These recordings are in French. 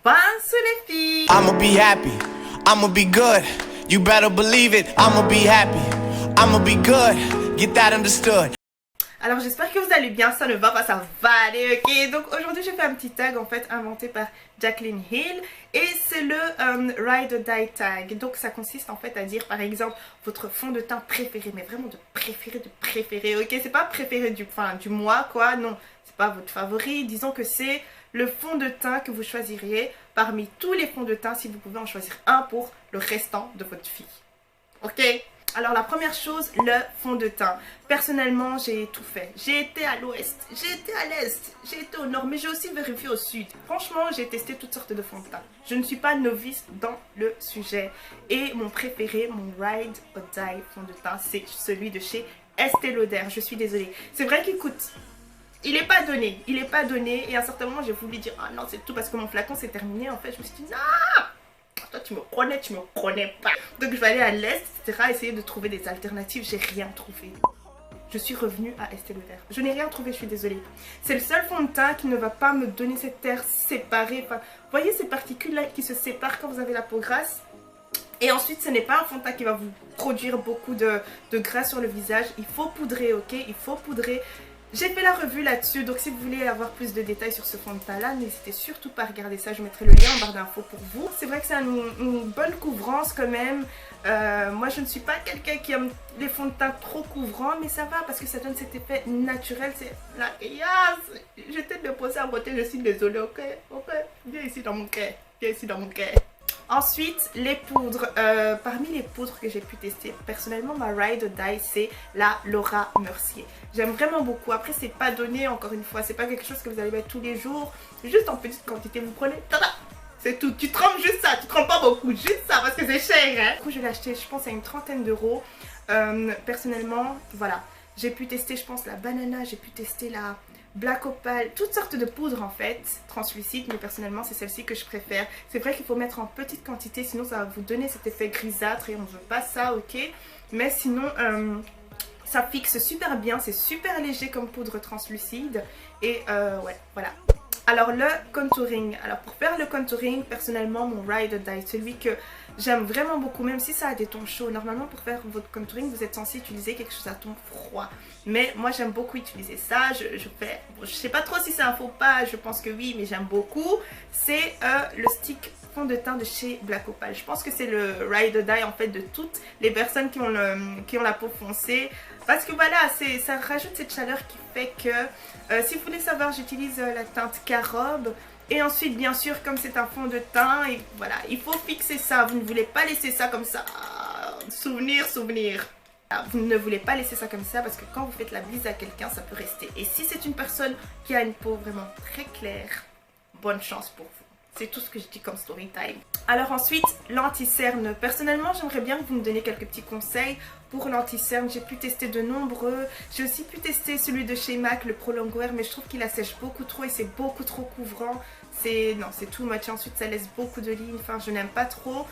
Pince les filles. I'ma be happy, I'ma be good. You better believe it, I'ma be happy, I'ma be good. Get that understood. Alors j'espère que vous allez bien, ça ne va pas, ça va aller, ok. Donc aujourd'hui j'ai fait un petit tag en fait inventé par Jacqueline Hill et c'est le Ride or Die tag. Donc ça consiste en fait à dire par exemple votre fond de teint préféré, mais vraiment de préféré, ok. C'est pas préféré du mois quoi, non, c'est pas votre favori. Disons que c'est le fond de teint que vous choisiriez parmi tous les fonds de teint si vous pouvez en choisir un pour le restant de votre vie, ok. Alors la première chose, le fond de teint. Personnellement, j'ai tout fait. J'ai été à l'ouest, j'ai été à l'est, j'ai été au nord, mais j'ai aussi vérifié au sud. Franchement, j'ai testé toutes sortes de fonds de teint. Je ne suis pas novice dans le sujet. Et mon préféré, mon Ride or Die fond de teint, c'est celui de chez Estée Lauder. Je suis désolée. C'est vrai qu'il coûte... Il est pas donné. Et à un certain moment, j'ai voulu dire, ah non, c'est tout parce que mon flacon s'est terminé. En fait, je me suis dit, non! Toi tu me connais pas. Donc je vais aller à l'est, etc. Essayer de trouver des alternatives. J'ai rien trouvé. Je suis revenue à Estée Lauder. Je n'ai rien trouvé, je suis désolée. C'est le seul fond de teint qui ne va pas me donner cette air séparée. Enfin, vous voyez ces particules là qui se séparent quand vous avez la peau grasse. Et ensuite ce n'est pas un fond de teint qui va vous produire beaucoup de gras sur le visage. Il faut poudrer, ok. Il faut poudrer. J'ai fait la revue là-dessus, donc si vous voulez avoir plus de détails sur ce fond de teint là, n'hésitez surtout pas à regarder ça, je mettrai le lien en barre d'infos pour vous. C'est vrai que c'est une bonne couvrance quand même. Moi je ne suis pas quelqu'un qui aime les fonds de teint trop couvrants, mais ça va parce que ça donne cet effet naturel, c'est la yes. J'étais déposée à beauté, je suis désolée, ok, viens ici dans mon cœur, Ensuite, les poudres. Parmi les poudres que j'ai pu tester, personnellement, ma Ride or Die, c'est la Laura Mercier. J'aime vraiment beaucoup. Après, c'est pas donné, encore une fois. C'est pas quelque chose que vous allez mettre tous les jours. Juste en petite quantité, vous prenez. Tada! C'est tout. Tu trempes juste ça. Tu trempes pas beaucoup. Juste ça, parce que c'est cher, hein. Du coup, je l'ai acheté, je pense, à une trentaine d'euros. Personnellement, voilà. J'ai pu tester, je pense, la banana. J'ai pu tester la... Black Opal, toutes sortes de poudres en fait, translucides, mais personnellement c'est celle-ci que je préfère. C'est vrai qu'il faut mettre en petite quantité, sinon ça va vous donner cet effet grisâtre et on ne veut pas ça, ok. Mais sinon, ça fixe super bien, c'est super léger comme poudre translucide. Et ouais, voilà. Alors le contouring, alors pour faire le contouring, personnellement mon Ride or Die, celui que j'aime vraiment beaucoup, même si ça a des tons chauds. Normalement pour faire votre contouring vous êtes censé utiliser quelque chose à ton froid. Mais moi j'aime beaucoup utiliser ça, je sais pas trop si c'est un faux pas, je pense que oui, mais j'aime beaucoup. C'est le stick fond de teint de chez Black Opal. Je pense que c'est le Ride or Die en fait de toutes les personnes qui ont la peau foncée. Parce que voilà, ça rajoute cette chaleur qui fait que, si vous voulez savoir, j'utilise la teinte carobe. Et ensuite, bien sûr, comme c'est un fond de teint, et voilà, il faut fixer ça. Vous ne voulez pas laisser ça comme ça. Souvenir. Vous ne voulez pas laisser ça comme ça parce que quand vous faites la bise à quelqu'un, ça peut rester. Et si c'est une personne qui a une peau vraiment très claire, bonne chance pour vous. C'est tout ce que je dis comme story time. Alors ensuite, l'anti-cerne. Personnellement, j'aimerais bien que vous me donniez quelques petits conseils pour l'anti-cerne. J'ai pu tester de nombreux. J'ai aussi pu tester celui de chez MAC, le Pro Longwear, mais je trouve qu'il assèche beaucoup trop et c'est beaucoup trop couvrant. Non, c'est too much. Ensuite, ça laisse beaucoup de lignes. Enfin, je n'aime pas trop.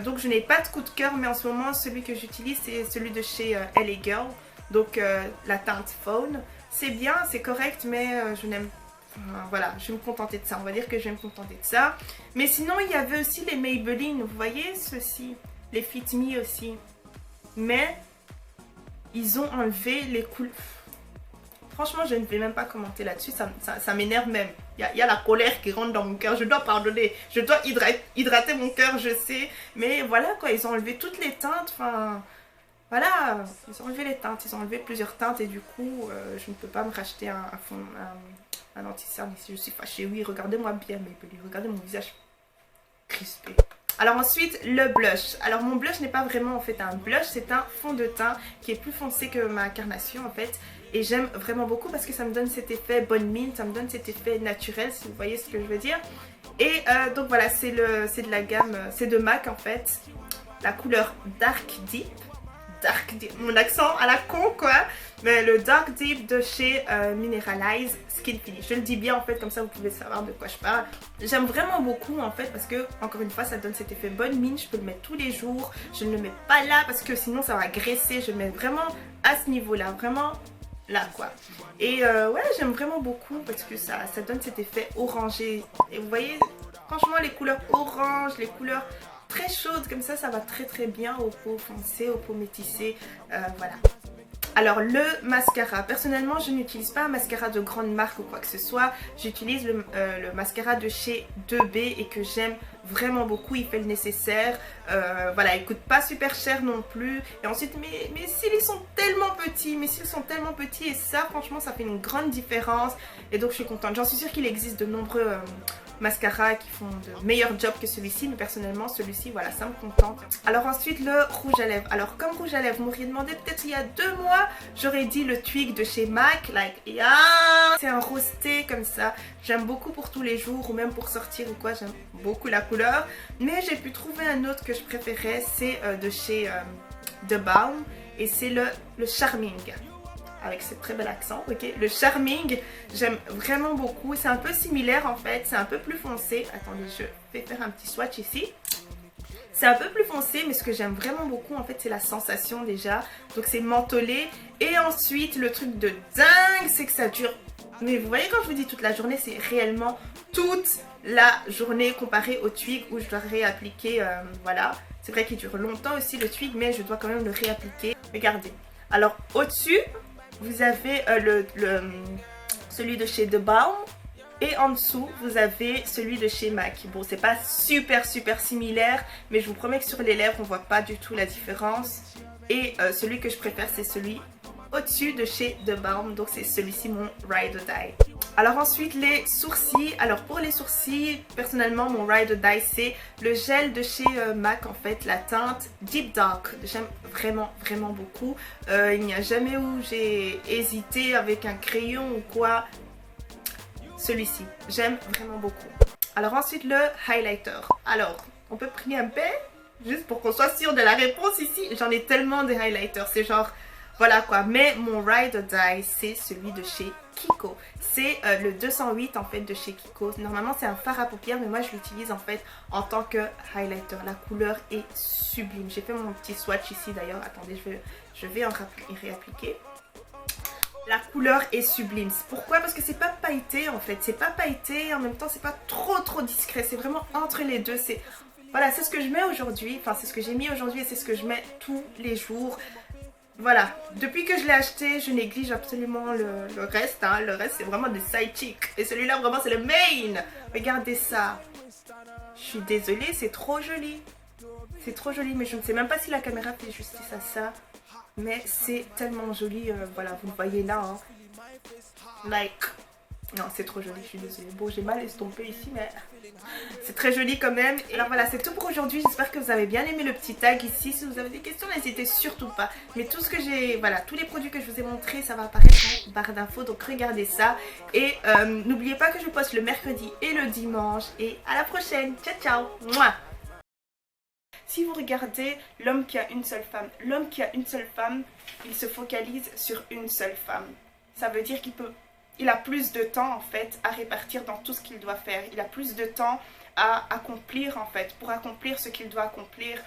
Donc, je n'ai pas de coup de cœur, mais en ce moment, celui que j'utilise, c'est celui de chez LA Girl. Donc, la teinte Fawn. C'est bien, c'est correct, mais je n'aime pas. Voilà, je vais me contenter de ça, on va dire que je vais me contenter de ça. Mais sinon, il y avait aussi les Maybelline, vous voyez ceux-ci, les Fit Me aussi. Mais, ils ont enlevé les couleurs. Franchement, je ne vais même pas commenter là-dessus, ça m'énerve même. Il y a la colère qui rentre dans mon cœur, je dois pardonner, je dois hydrater mon cœur, je sais. Mais voilà quoi, ils ont enlevé toutes les teintes, enfin... Voilà, ils ont enlevé les teintes, ils ont enlevé plusieurs teintes et du coup, je ne peux pas me racheter un anti-cerne ici. Je suis fâchée. Oui, regardez-moi bien, Maybelline, regardez mon visage crispé. Alors ensuite, le blush. Alors mon blush n'est pas vraiment en fait un blush, c'est un fond de teint qui est plus foncé que ma carnation en fait. Et j'aime vraiment beaucoup parce que ça me donne cet effet bonne mine, ça me donne cet effet naturel si vous voyez ce que je veux dire. Et donc voilà, c'est de la gamme, c'est de MAC en fait. La couleur Dark Deep. Mon accent à la con quoi, mais le Dark Deep de chez Mineralize Skin Finish. Je le dis bien en fait, comme ça vous pouvez savoir de quoi je parle. J'aime vraiment beaucoup en fait parce que encore une fois ça donne cet effet bonne mine, je peux le mettre tous les jours, je ne le mets pas là parce que sinon ça va graisser, je le mets vraiment à ce niveau là, vraiment là quoi. Et ouais, j'aime vraiment beaucoup parce que ça donne cet effet orangé et vous voyez Franchement, les couleurs orange, les couleurs très chaudes comme ça va très bien aux peaux foncées, aux peaux métissées, voilà. Alors le mascara, personnellement je n'utilise pas un mascara de grande marque ou quoi que ce soit, j'utilise le mascara de chez 2B et que j'aime vraiment beaucoup, il fait le nécessaire, voilà, il coûte pas super cher non plus. Et ensuite mes cils ils sont tellement petits, et ça franchement ça fait une grande différence et donc je suis contente. J'en suis sûre qu'il existe de nombreux mascaras qui font de meilleurs jobs que celui-ci, mais personnellement celui-ci voilà ça me contente. Alors ensuite le rouge à lèvres, alors comme rouge à lèvres vous m'auriez demandé peut-être il y a 2 mois, j'aurais dit le Twig de chez MAC, like yeah, c'est un rosé comme ça, j'aime beaucoup pour tous les jours ou même pour sortir ou quoi, j'aime beaucoup la couleur, mais j'ai pu trouver un autre que je préférais, c'est de chez The Balm et c'est le Charming. Avec ce très bel accent, ok. Le Charming, j'aime vraiment beaucoup. C'est un peu similaire en fait, c'est un peu plus foncé. Attendez, je vais faire un petit swatch ici. C'est un peu plus foncé, mais ce que j'aime vraiment beaucoup en fait, c'est la sensation déjà. Donc c'est mentholé. Et ensuite, le truc de dingue, c'est que ça dure. Mais vous voyez quand je vous dis toute la journée, c'est réellement toute la journée comparé au Twig où je dois réappliquer, voilà. C'est vrai qu'il dure longtemps aussi le Twig, mais je dois quand même le réappliquer. Regardez. Alors au-dessus, vous avez celui de chez The Balm et en dessous vous avez celui de chez MAC. Bon, c'est pas super similaire, mais je vous promets que sur les lèvres on voit pas du tout la différence. Et celui que je préfère c'est celui au-dessus de chez The Balm, donc c'est celui-ci mon Ride or Die. Alors ensuite les sourcils, alors pour les sourcils personnellement mon Ride or Die c'est le gel de chez MAC en fait, la teinte Deep Dark, j'aime vraiment beaucoup, il n'y a jamais où j'ai hésité avec un crayon ou quoi, celui-ci, j'aime vraiment beaucoup. Alors ensuite le highlighter, alors on peut prier un peu juste pour qu'on soit sûr de la réponse ici, j'en ai tellement des highlighters, c'est genre voilà quoi, mais mon Ride or Die c'est celui de chez Kiko. C'est le 208 en fait de chez Kiko. Normalement c'est un fard à paupières, mais moi je l'utilise en fait en tant que highlighter. La couleur est sublime. J'ai fait mon petit swatch ici d'ailleurs. Attendez, je vais en réappliquer. La couleur est sublime. Pourquoi? Parce que c'est pas pailleté en fait. C'est pas pailleté, en même temps c'est pas trop discret. C'est vraiment entre les deux. C'est voilà, c'est ce que je mets aujourd'hui. Enfin c'est ce que j'ai mis aujourd'hui et c'est ce que je mets tous les jours. Voilà, depuis que je l'ai acheté, je néglige absolument le reste, hein. Le reste c'est vraiment des side chicks. Et celui-là vraiment c'est le main. Regardez ça. Je suis désolée, c'est trop joli. C'est trop joli, mais je ne sais même pas si la caméra fait justice à ça. Mais c'est tellement joli, voilà, vous le voyez là, hein. Like, non c'est trop joli, je suis désolée. Bon, j'ai mal estompé ici, mais c'est très joli quand même. Et alors voilà, c'est tout pour aujourd'hui. J'espère que vous avez bien aimé le petit tag ici. Si vous avez des questions, n'hésitez surtout pas. Mais tout ce que j'ai, voilà, tous les produits que je vous ai montrés, ça va apparaître en barre d'infos. Donc regardez ça. Et n'oubliez pas que je poste le mercredi et le dimanche. Et à la prochaine. Ciao. Mouah. Si vous regardez l'homme qui a une seule femme, il se focalise sur une seule femme. Ça veut dire il a plus de temps en fait à répartir dans tout ce qu'il doit faire. Il a plus de temps à accomplir en fait, pour accomplir ce qu'il doit accomplir